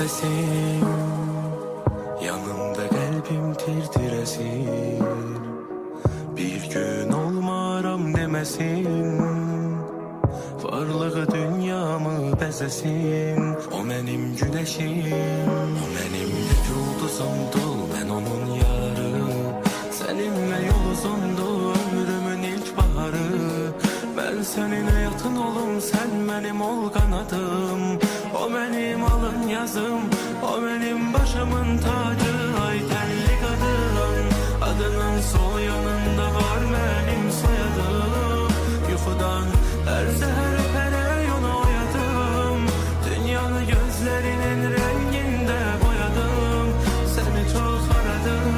nefesim, yanımda kalbim tir-tiresin. Bir gün olmaram demesin, varlığı dünyamı bezesin. O benim güneşim, o benim yıldızımdı, ben onun yarı. Seninle yol uzundu, ömrümün ilk baharı. Ben senin hayatın olum, sen benim ol kanadım. O benim alın yazım, o benim başımın tacı. Ay tenli kadın, adının sol yanında var benim soyadım. Yuhudan her seher öpere yolu oyadım. Dünyanı gözlerinin renginde boyadım. Seni çok aradım.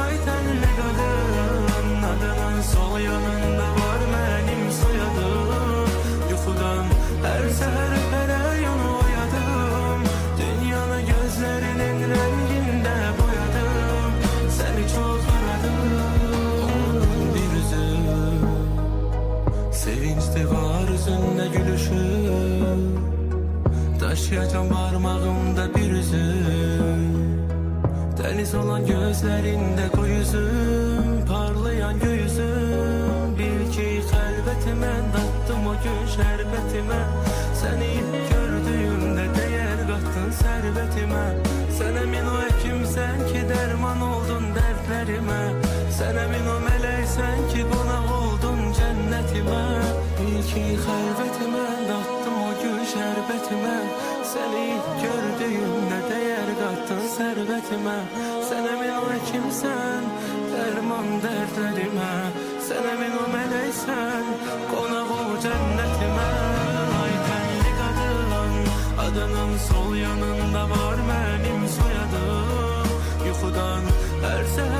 Ay tenli kadın, adının sol yanında var benim soyadım. Yuhudan her seher öpere yolu oyadım. Dünyanı gözlerinin renginde boyadım. Seni çok aradım. Bir üzüm, sevinçli var yüzünde gülüşüm. Taşıyacağım parmağımda bir üzüm. Deniz olan gözlerinde koy yüzüm, parlayan göğüzüm. Bil ki kalbetime dattım o gün şerbetime. Seni ilk gördüğümde değer kattın servetime. Sen emin o hekimsen ki derman oldun dertlerime. Sen emin o meleksen ki konak oldun cennetime. Bil ki kalbetime dattım o gün şerbetime. Seni ilk gördüğümde değer kattın servetime. Sen emin o hekimsen derman dertlerime. Sen emin o meleksen konak ol cennetime. Ay tenli kadın, adının sol yanında var benim soyadım. Yuhudan her seher